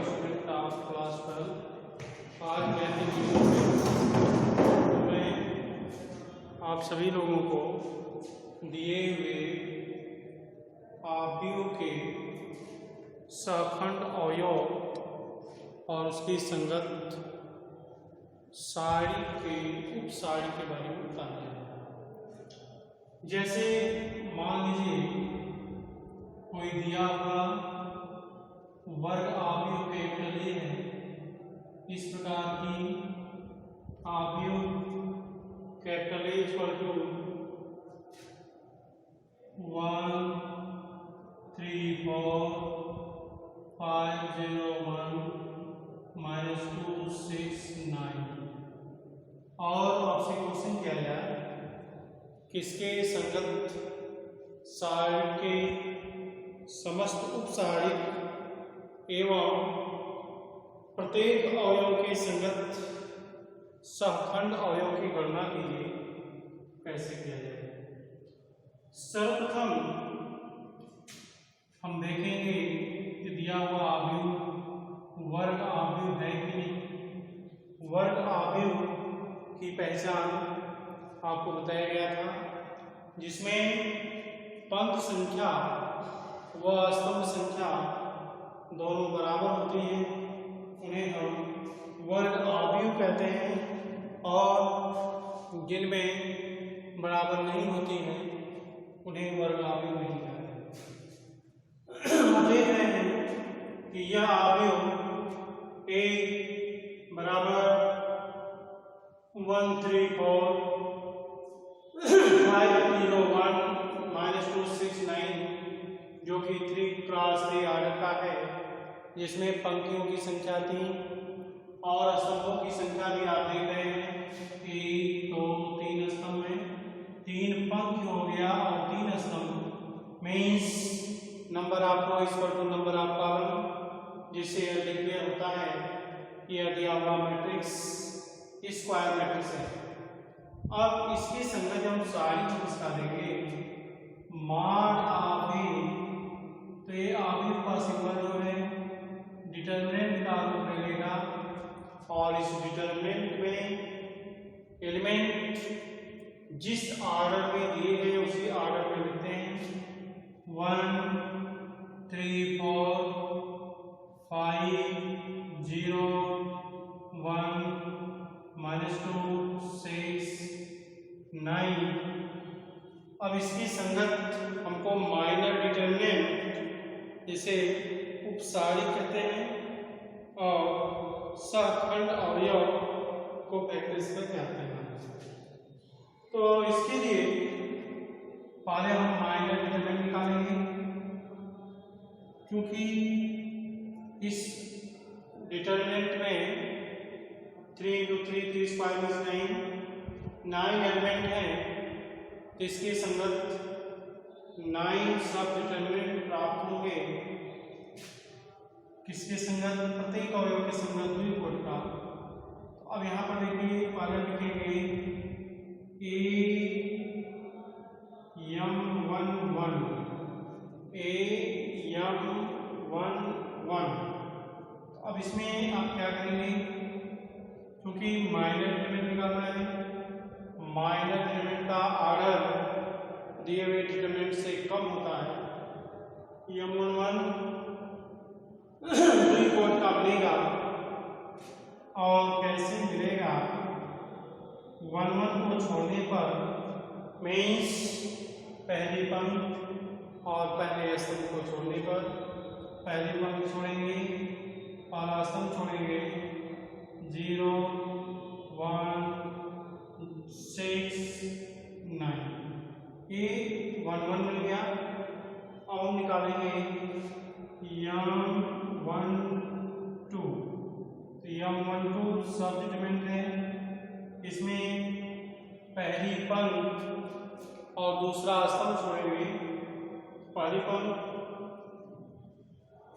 Student of class 12। आज math में मैं आप सभी लोगों को दिए हुए आव्यूह के सहखंड अवयव और उसकी संगत साड़ी के उपसाड़ी के बारे में बताना है। जैसे मान लीजिए कोई दिया हुआ वर्ग आव्यूह कैपिटल ए है, इस प्रकार की आव्यूह कैपिटल ए इक्वल टू 1 3 4 5 0 1 -2 6 9 और आपसे क्वेश्चन किया जाए किसके संगत साड़ी के समस्त उपसारिक एवं प्रत्येक अवयव के संगत सहखंड अवयव की गणना कीजिए। कैसे किया जाए? सर्वप्रथम हम देखेंगे कि दिया हुआ आव्यूह वर्ग आव्यूह है कि नहीं। वर्ग आव्यूह की पहचान आपको बताया गया था, जिसमें पंक्ति संख्या व स्तंभ संख्या दोनों बराबर होती हैं, उन्हें हम वर्ग आव्यूह कहते हैं, और जिनमें बराबर नहीं होती हैं उन्हें वर्ग आव्यूह नहीं कहते। हम देख रहे हैं कि यह आव्यूह ए बराबर 1 3 4 5 0 1 -2 6 9 जो कि 3 क्रॉस 3 आर्डर का है, जिसमें पंक्तियों की संख्या 3 और स्तंभों की संख्या भी आप देख रहे हैं। 1 2 3 स्तंभ में 3 पंक्ति हो गया और 3 स्तंभ मीन्स नंबर आपको equal to number of column, जिससे यह डिक्लेयर होता है कि यह दिया हुआ मैट्रिक्स स्क्वायर मैट्रिक्स है। अब इसके संगत हम सारी चीज का देंगे मॉड आव्यूह, तो ये आव्यूह का सिंबल जो है डिटरमिनेंट का रूप में लेगा, और इस डिटरमिनेंट में एलिमेंट जिस ऑर्डर में दिए गए उसी ऑर्डर में लिखते हैं। 1 3 4 5 0 1 -2 6 9। अब इसकी संगत हमको माइनर डिटरमिनेंट जिसे उपसारी कहते हैं और सहखंड अवयव को फैक्टर्स में कहते हैं। तो इसके लिए पहले हम माइनर डिटरमिनेंट निकालेंगे, क्योंकि इस डिटरमिनेंट में 3 × 3 3 5 9 एलिमेंट है, तो इसके संगत 9 सब डिटरमिनेंट प्राप्त होंगे। किसके संगत? प्रत्येक अवयव के संगत द्वि कोट का। तो अब यहाँ पर देखिए पहले लिखेंगे AM11 AM11। अब इसमें आप क्या करेंगे, क्योंकि माइनर डिटरमिनेंट निकालना है, माइनर डिटरमिनेंट का ऑर्डर दिए हुए डिटरमिनेंट से कम होता है। AM11 द्वि कोट का बनेगा, और कैसे मिलेगा? 1 1 को छोड़ने पर मीन्स पहली पंक्ति और पहले स्तंभ को छोड़ने पर, पहली पंक्ति छोड़ेंगे पहला स्तंभ छोड़ेंगे 0 1 6 9, ये 1 1 मिल गया। अब हम निकालेंगे M12, तो M12 सब डिटरमिनेंट है, इसमें पहली पंक्ति और दूसरा स्तंभ छोड़ेंगे। पहली पंक्ति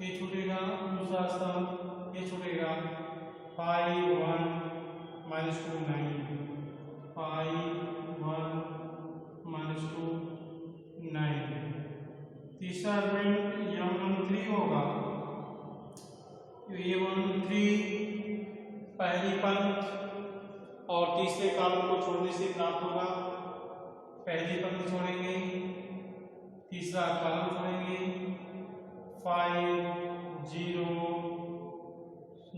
ये छूटेगा, दूसरा स्तंभ ये छूटेगा। 5 1 -2 9 5 1 -2 9। तीसरा एलिमेंट M13 होगा, A13 पहली पंक्ति और तीसरे कॉलम को छोड़ने से प्राप्त होगा। पहली पंक्ति छोड़ेंगे, तीसरा कॉलम छोड़ेंगे, 5 0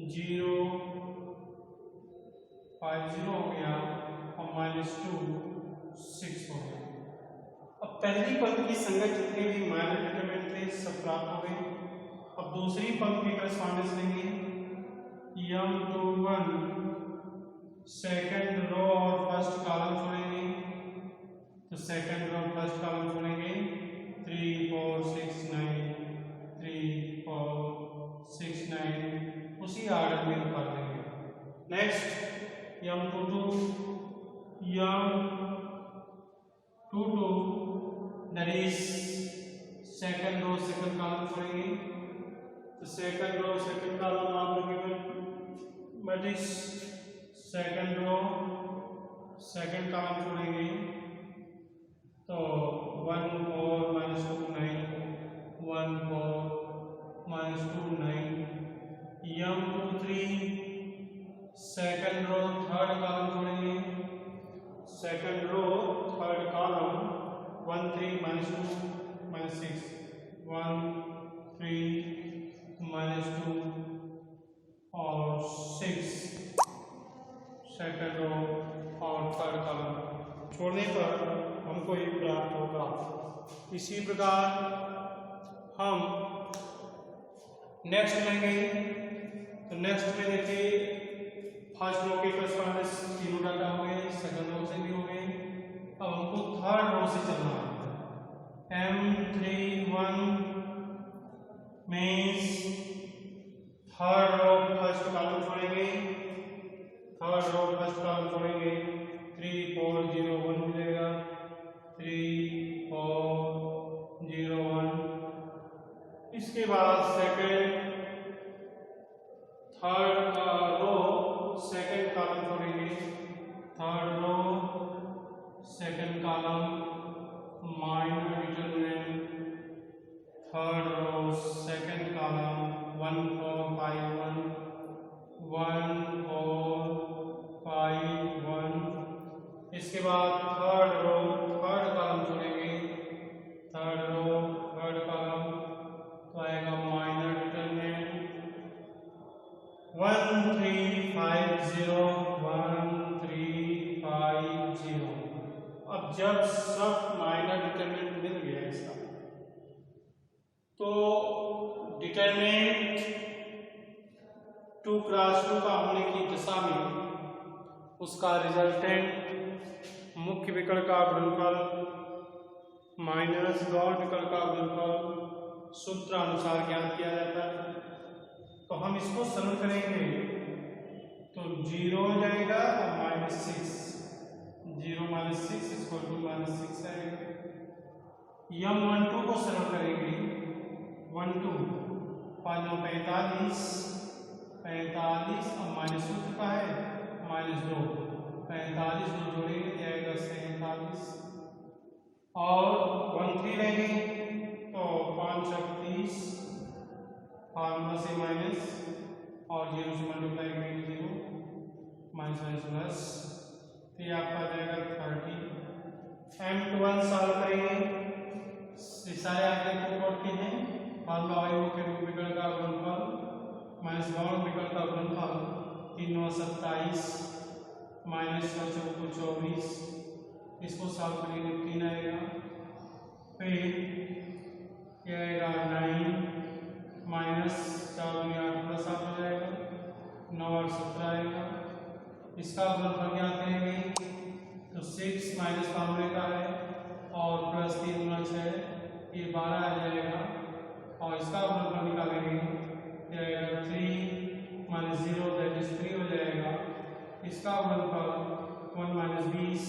0 5 0 हो गया और -2 6 हो गया। अब पहली पंक्ति की संगत जितने भी माइनर डिटरमिनेंट थे सब प्राप्त हो गए। अब दूसरी पंक्ति की करस्पॉन्डेंस लेंगे, M21 सेकंड रो और फर्स्ट कॉलम छोड़ेंगे, तो सेकंड रो और फर्स्ट कॉलम छोड़ेंगे, 3 4 6 9 3 4 6 9 उसी ऑर्डर में कर देंगे। Next M22 that is second row second column छोड़ेंगे, तो सेकंड रो सेकंड कॉलम आप लोग but is second row second column छोड़ेंगे, तो 1 4 -2 9 1 4 -2 9 M23 second row third column छोड़ेंगे, सेकंड रो थर्ड कॉलम 1 3 -2 -6 1 3 -2 और 6 सेकंड रो और थर्ड कॉलम छोड़ने पर हमको ये प्राप्त होगा। इसी प्रकार हम नेक्स्ट लेंगे, तो नेक्स्ट में देखिए फर्स्ट रो के करस्पॉन्डेंस तीनों डाटा हो गए, सेकंड रो से भी हो गए। अब हमको थर्ड रो से चलना है। M31 means third row first column छोड़ेंगे, थर्ड रो फर्स्ट कॉलम छोड़ेंगे, 3 4 0 1 मिलेगा, 3 4 0 1। इसके बाद second third row second column छोड़ेंगे, third row second column minor determinant, third row second column 1 4 5 1 1 4 5 1। इसके बाद थर्ड रो थर्ड कॉलम छोड़ेंगे, थर्ड रो थर्ड कॉलम तो आएगा माइनर डिटरमिनेंट 1 3 5 0 1 3 5 0। अब जब सब माइनर डिटरमिनेंट मिल गया इसका, तो डिटरमिनेंट 2 क्रॉस 2 का होने की दशा में उसका रिजल्टेंट मुख्य विकर्ण का गुणनफल माइनस गौण विकर्ण का गुणनफल सूत्र अनुसार ज्ञात किया जाता है। तो हम इसको सरल करेंगे तो 0 हो जाएगा और -6 0 -6 -6 आएगा। M12 को सरल करेंगे 1 2 5 9 45 45 अब माइनस सूत्र का है -2 45 2 जोड़ेंगे जाएगा 47 और 1 3 लेंगे तो 5 30 फार्मूला से माइनस और 0 से मल्टीप्लाई करेंगे 0 माइनस प्लस, तो ये आपका जाएगा 30। M21 सॉल्व करेंगे, सारे आगे को पढ़ते हैं। फार्मूला y मुख्य विकर्ण का गुणनफल माइनस गौण विकर्ण का गुणनफल 3 9 27 माइनस 6 4 24, इसको सॉल्व करेंगे 3 आएगा, फिर ये आएगा 9 माइनस 4 2 8 प्लस 8 हो जाएगा 9 8 17 आएगा। इसका गुणनफल ज्ञात करेंगे तो 6 माइनस फार्मूले का है और प्लस 3 गुना 6 ये 12 आ जाएगा और इसका गुणनफल निकालेंगे ये आएगा 3 माइनस 0 दैट इज 3 हो जाएगा। इसका गुणनफल 1 माइनस 20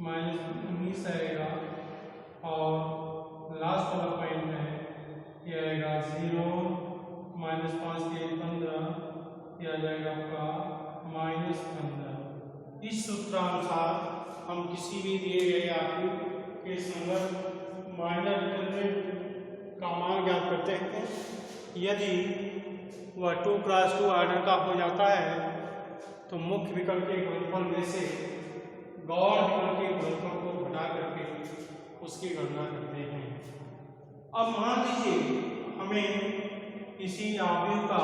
माइनस 19 आएगा और लास्ट वाला पॉइंट है ये आएगा 0 माइनस 5 3 15 ये आ जाएगा आपका -15। इस सूत्रानुसार हम किसी भी दिए गए आकृति के संगत माइनर डिटरमिनेंट का मान ज्ञात करते हैं। यदि वह 2x2 ऑर्डर का हो जाता है तो मुख्य विकल्प के गुणनफल में से गौड़ विकल्प के गुणनफल को घटा करके उसकी गणना करते हैं। अब मान लीजिए हमें किसी अवयव का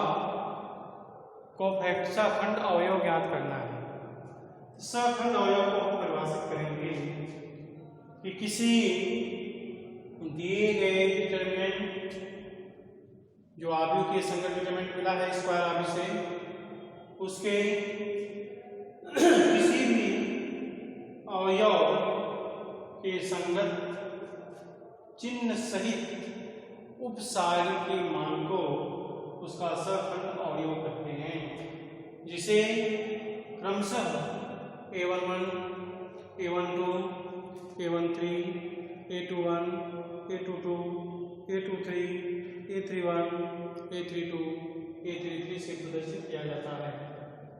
कोफैक्ट सखंड अवयव ज्ञात करना है। सखंड अवयव को हम परिभाषित करेंगे कि किसी दिए गए डिटरमिनेंट जो अवयव के संगत डिटरमिनेंट मिला है स्क्वायर अवयव से, उसके किसी भी अवयव के संगत चिन्ह सहित उपसारी के मान को उसका सखंड अवयव कहते हैं, जिसे क्रमशः a11, a12, a13, a21, a22, a23, a31, a32, a33 से प्रदर्शित किया जाता है।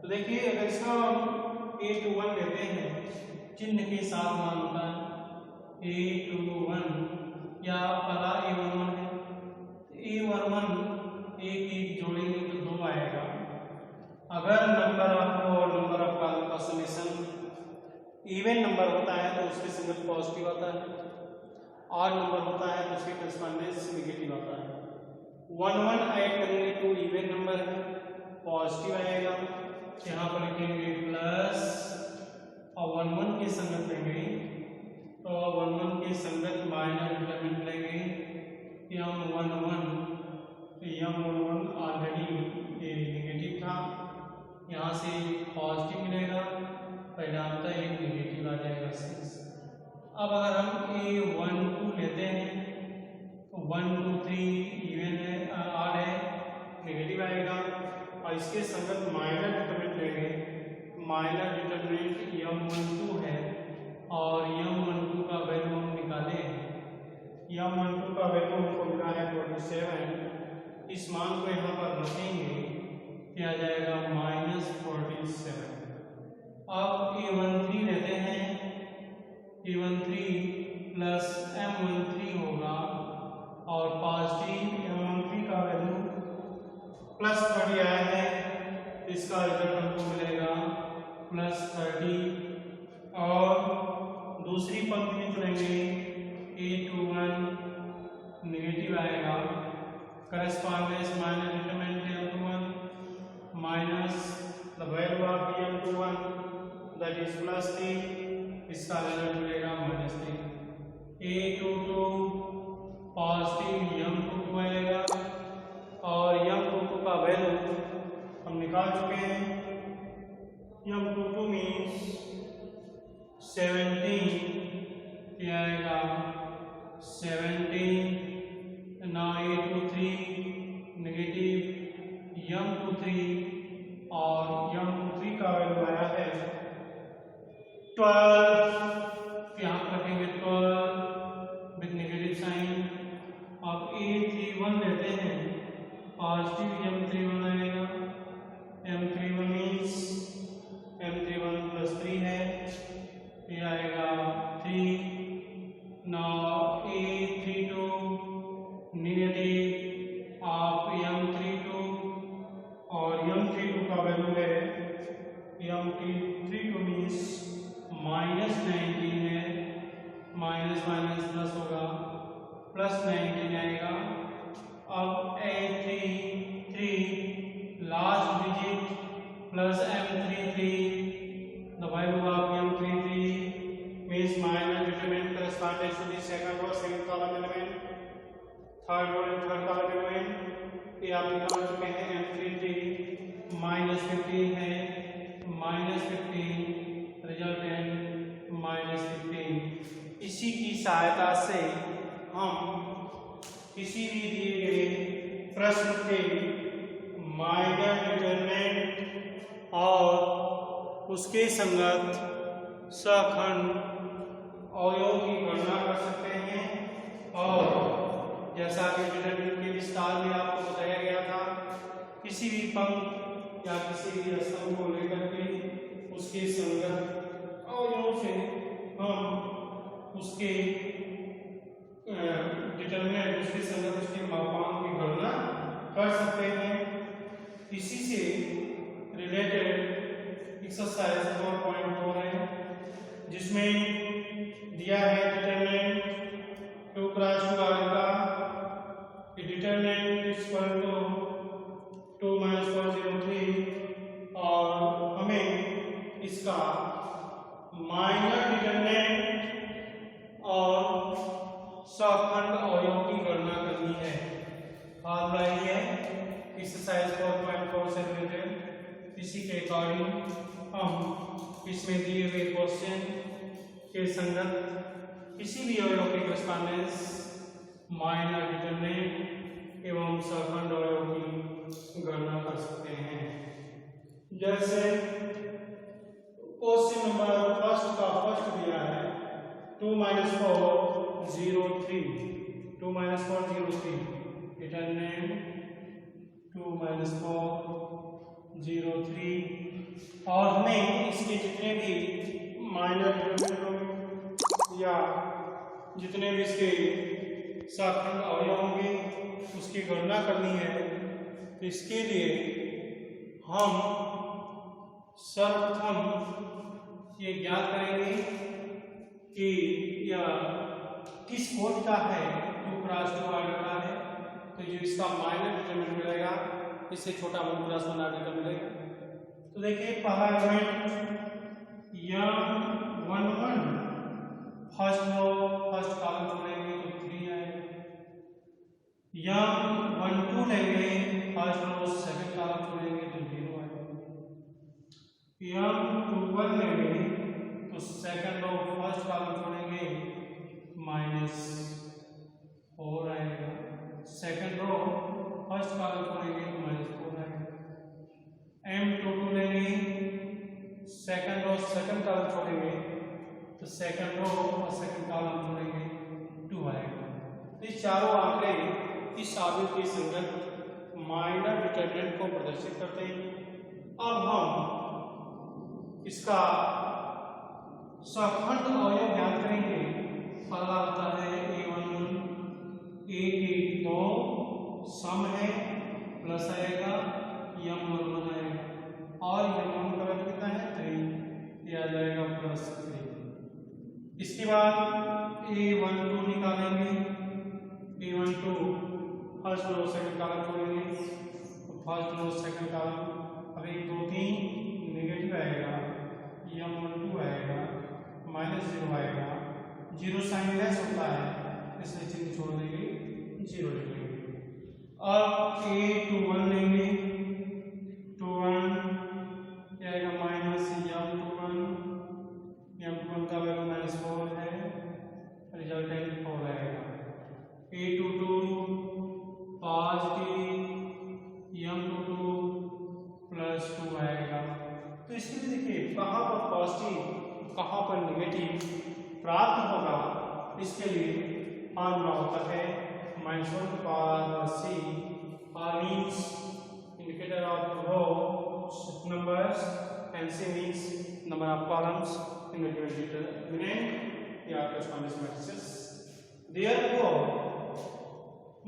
तो देखिए अगर इसका a21 लेते हैं, चिन्ह के साथ मान होता है a21 या पहला a11 है, a11 एक एक जोड़ेंगे तो 2 आएगा। अगर नंबर ऑफ रो और नंबर ऑफ कॉलम का समेशन इवन नंबर होता है तो उसके संगत पॉजिटिव आता है, और नंबर होता है तो उसके करस्पॉन्डेंस नेगेटिव आता है। 1 ऐड करेंगे तो इवन नंबर है, पॉजिटिव आएगा, यहाँ पर लिखेंगे प्लस, और 1 के संगत लेंगे तो 1 के संगत माइनर डिटरमिनेंट लेंगे m11 ऑलरेडी नेगेटिव था, यहाँ से पॉजिटिव मिलेगा, परिणामतः एक नेगेटिव आ जाएगा 6। अब अगर हम a12 लेते हैं तो 1 2 3 इवन है, ऑड है, नेगेटिव आएगा, और इसके संगत माइनर डिटरमिनेंट लेंगे, माइनर डिटरमिनेंट m12 है, और m12 का वैल्यू हम निकाले हैं, m12 का वैल्यू हमको मिला है 47, इस मान को यहाँ पर रखेंगे, क्या जाएगा -47। अब a13 लेते हैं, a13 प्लस m13 होगा, और पॉजिटिव m13 का वैल्यू प्लस 30 आया है, इसका रिजल्ट हमको मिलेगा +30, और दूसरी पंक्ति में चलेंगे a21 नेगेटिव आएगा, correspondence minus determinant m21 minus the value of m21 that is +3, इसका रिजल्ट मिलेगा -3। a22 पॉजिटिव m22 आएगा, और m22 का वैल्यू हम निकाल चुके हैं, m22 मीन्स 17, क्या आएगा 17, now a23 नेगेटिव m23, और m23 का वैल्यू आया है 12, यहाँ पर रखेंगे 12 विद नेगेटिव साइन। अब a31 लेते हैं, पॉजिटिव m31 आएगा, m31 मीन्स m31 +3 है, ये आएगा 3, now a32 negative of m32, और m32 का वैल्यू है m32 मीन्स -19 है, माइनस माइनस प्लस होगा, +19 आएगा। अब a33 last digit plus m33, the value of m33 means minor determinant corresponding to the second row second column element, third row and third column element, ये आप निकाल चुके हैं, m33 -15 है, -15 रिजल्टेंट -15। इसी की सहायता से हम किसी भी दिए गए प्रश्न के माइनर डिटरमिनेंट और उसके संगत सखंड अवयव की गणना कर सकते हैं, और जैसा कि डिटरमिनेंट के विस्तार में आपको बताया गया था, किसी भी पंक्ति या किसी भी स्तंभ को लेकर के उसके संगत अवयव से हम उसके डिटरमिनेंट, उसके संगत उसके मापांक की गणना कर सकते हैं। जिसमें दिया है डिटरमिनेंट 2 क्रॉस 2 आर का डिटरमिनेंट इक्वल टू 2 - 4 0 3 और हमें इसका माइनर डिटरमिनेंट और सखंड अवयव की गणना करनी है। फॉर्मूला ये है एक्सरसाइज 4.4 से रिलेटेड। इसी के अकॉर्डिंग हम इसमें दिए हुए क्वेश्चन के संगत किसी भी अवयव के करस्पॉन्डेंस माइनर डिटरमिनेंट एवं सखंड अवयव की गणना कर सकते हैं। जैसे क्वेश्चन नंबर फर्स्ट का फर्स्ट दिया है 2 - 4 0 3 2 - 4 0 3 डिटरमिनेंट 2 - 4 0 3 और हमें इसके जितने भी माइनर डिटरमिनेंट या जितने भी इसके सखंड अवयव होंगे उसकी गणना करनी है। तो इसके लिए हम सर्वप्रथम ये ज्ञात करेंगे कि यह किस कोटि का है। 2 क्रॉस 2 आर्डर का है तो जो इसका माइनर डिटरमिनेंट मिलेगा इससे छोटा 1 + 1 आर्डर का मिलेगा। तो देखिए पहला element M1 1 first row first column छोड़ेंगे तो 3 आएगा। M1 2 लेंगे फर्स्ट रो सेकंड कॉलम छोड़ेंगे तो 0 आएगा। M2 1 लेंगे तो सेकंड रो फर्स्ट कॉलम छोड़ेंगे -4 आएगा। सेकंड रो फर्स्ट कॉलम छोड़ेंगे तो -4 आएगा। M2 2 लेंगे सेकंड रो सेकंड कॉलम छोड़ेंगे तो सेकंड रो और सेकंड कॉलम छोड़ेंगे 2 आएगा। तो ये चारों आंकड़े इस आवेश के संगत माइनर डिटरमिनेंट को प्रदर्शित करते हैं। अब हम इसका सखंड अवयव ज्ञात करेंगे। पहला होता है A11 A के 2 सम है प्लस आएगा M11 आएगा और M11 का वैल्यू कितना है 3 ये आ जाएगा +3। इसके बाद A12 निकालेंगे। A12 first row second column छोड़ेंगे तो फर्स्ट रो सेकंड कॉलम अब 1 2 3 नेगेटिव आएगा M12 आएगा -0 आएगा। 0 साइन लेस होता है इसलिए चिन्ह छोड़ देंगे 0 लिखेंगे। अब A21 लेंगे 21 आएगा -M21 M21 का वैल्यू -4 है रिजल्टेंट 4 आएगा। A22 पॉजिटिव M22 +2 आएगा। तो इसके लिए देखिए कहाँ पर पॉजिटिव कहाँ पर नेगेटिव प्राप्त होगा। इसके लिए फॉर्मूला होता है -1/c r means indicator of row numbers and c means number of columns in the given determinant या correspondence matrices। Therefore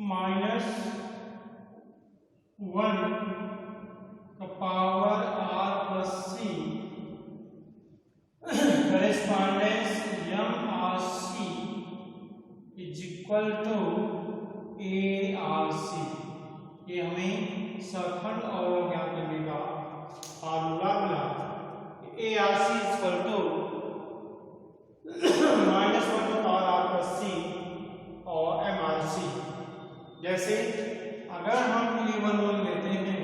-1 का power r + c correspondence MRC is equal to ARC। ये हमें सखंड अवयव ज्ञात करने का फॉर्मूला मिला। ARC = -1/r + c और MRC। जैसे अगर हम A11 लेते हैं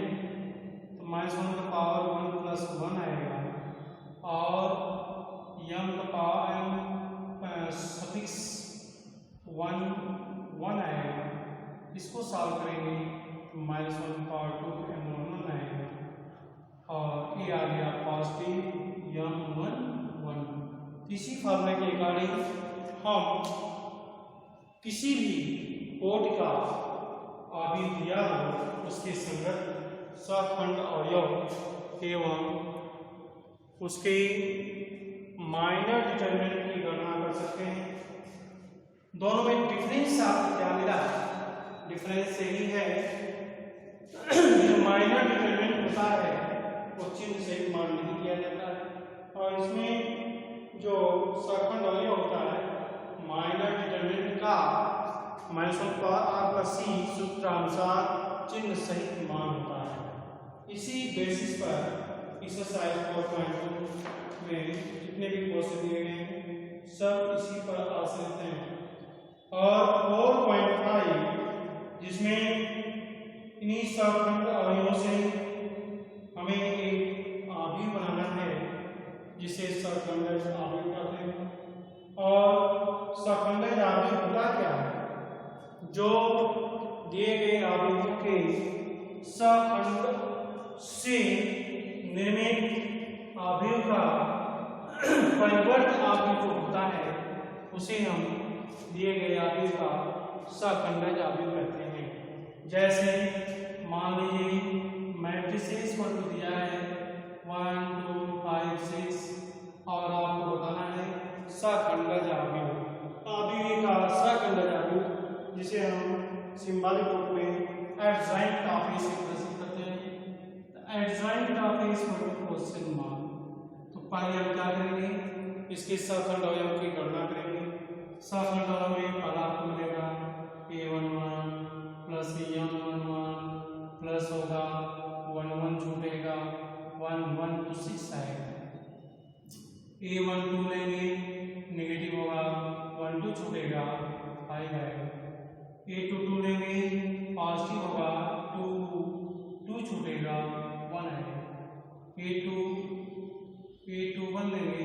तो -1 का पावर 1 + 1 आएगा और M का पावर सफिक्स 1 1 आएगा। इसको सॉल्व करेंगे तो -1/2 M11 आएगा और ये आ गया पॉजिटिव M11। इसी फॉर्मूले के अकॉर्डिंग हम किसी भी कोटि का आवेश दिया हो उसके संगत सखंड अवयव एवं उसके माइनर डिटरमिनेंट की गणना कर सकते हैं। दोनों में डिफरेंस आपको क्या मिला? डिफरेंस यही है जो माइनर डिटरमिनेंट होता है वो चिन्ह से मान नहीं किया जाता है और इसमें जो सखंड अवयव होता है माइनर डिटरमिनेंट का -1 पर r प्लस c सूत्रानुसार चिन्ह सहित मान होता है। इसी बेसिस पर एक्सरसाइज 4.2 में जितने भी क्वेश्चन दिए गए हैं सब इसी पर आश्रित हैं। और 4.5 जिसमें इन्हीं सखंड अवयवों से हमें एक आव्यूह बनाना है जिसे सखंडज आव्यूह कहते हैं। और सखंडज आव्यूह होता क्या है? जो दिए गए आव्यूहों के सखंड से निर्मित आव्यूह का परिवर्त आव्यूह जो होता है उसे हम दिए गए आव्यूह का सखंडज आव्यूह कहते हैं। जैसे मान लीजिए मैट्रिसेस पर दिया है 1 2 5 6 और आपको बताना है सखंडज आव्यूह। आव्यूह का सखंडज आव्यूह जिसे हम सिंबॉलिक रूप में एडजॉइंट ऑफ ए से प्रदर्शित करते हैं। एडजॉइंट ऑफ ए क्वेश्चन मान, तो पहले हम क्या करेंगे, इसके सखंड अवयव की गणना करेंगे। सखंड अवयव में पहला आपको मिलेगा a11 प्लस m11 प्लस होगा 1 1 छूटेगा 1 1 तो 6 आएगा। a12 लेंगे नेगेटिव होगा 1 2 छूटेगा 5 आएगा। a22 लेंगे पॉजिटिव होगा 2 2 छूटेगा 1 आएगा। a21 लेंगे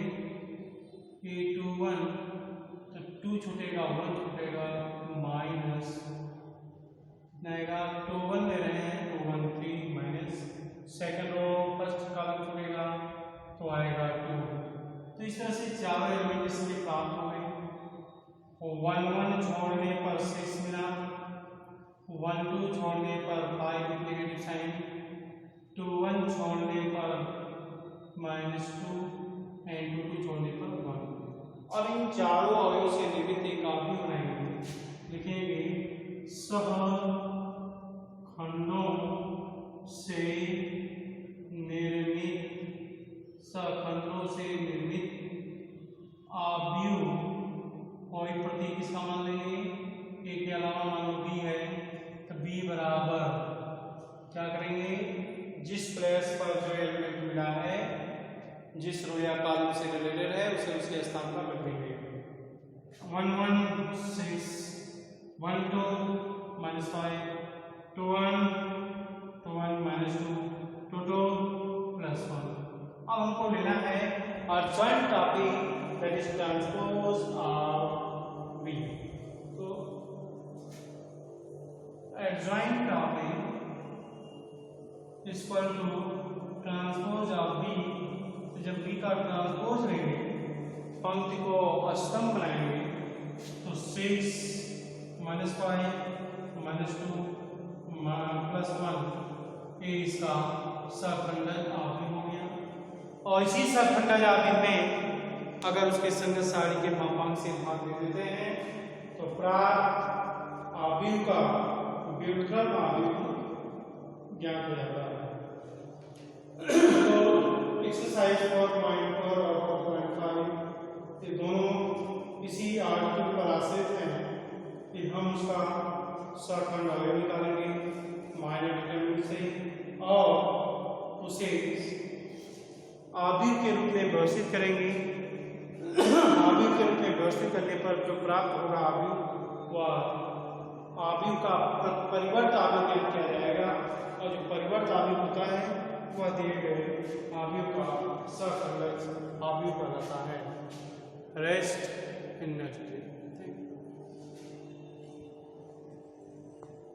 a21 तो 2 छूटेगा 1 छूटेगा माइनस आएगा। 21 ले रहे हैं 21 3 minus second row first column छूटेगा तो आएगा 2। तो इस तरह से चारों एलिमेंट इसमें प्राप्त हो गए। 1 1 छोड़ने पर 6 मिला, 1 2 छोड़ने पर 5 नेगेटिव साइन, 2 1 छोड़ने पर -2 एंड 2 2 छोड़ने पर 1। अब इन चारों अवयवों से निर्मित एक आव्यूह बनाएंगे। लिखेंगे सह खंडों से निर्मित, सखंडों से निर्मित आव्यूह। कोई प्रतीक किसका मान लेंगे, ए के अलावा मान लो बी है तो बी बराबर क्या करेंगे, जिस प्लेस पर जो एलिमेंट मिला है, जिस रो या कॉलम से रिलेटेड है उसे उसके स्थान पर रख देंगे। 1 1 6 1 2 -5 2 1 2 1 -2 2 2 +1। अब हमको लेना है adjoint of A that is transpose of B। तो adjoint of A is equal to transpose of B। तो जब B का ट्रांसपोज लेंगे, पंक्ति को अष्टम बनाएंगे तो 6 -5 -2 +1 ये इसका सखंडज आव्यूह हो गया। और इसी सखंडज आव्यूह में अगर उसके संगत सारणी के मापांक से भाग दे देते हैं तो प्राप्त आव्यूह का व्युत्क्रम आव्यूह ज्ञात हो जाता है। तो एक्सरसाइज 4.4 और 4.5 ये दोनों इसी आर्टिकल पर आश्रित हैं कि हम उसका सखंड अवयव निकालेंगे माइनर डिटरमिनेंट से और उसे आव्यूह के रूप में व्यवस्थित करेंगे। आव्यूह के रूप में व्यवस्थित करने पर जो प्राप्त होगा आव्यूह, वह आव्यूह का परिवर्त आव्यूह के रूप किया जाएगा और जो परिवर्त आव्यूह होता है वह दिए गए आव्यूह का सखंडज आव्यूह कहलाता है। Rest in next day.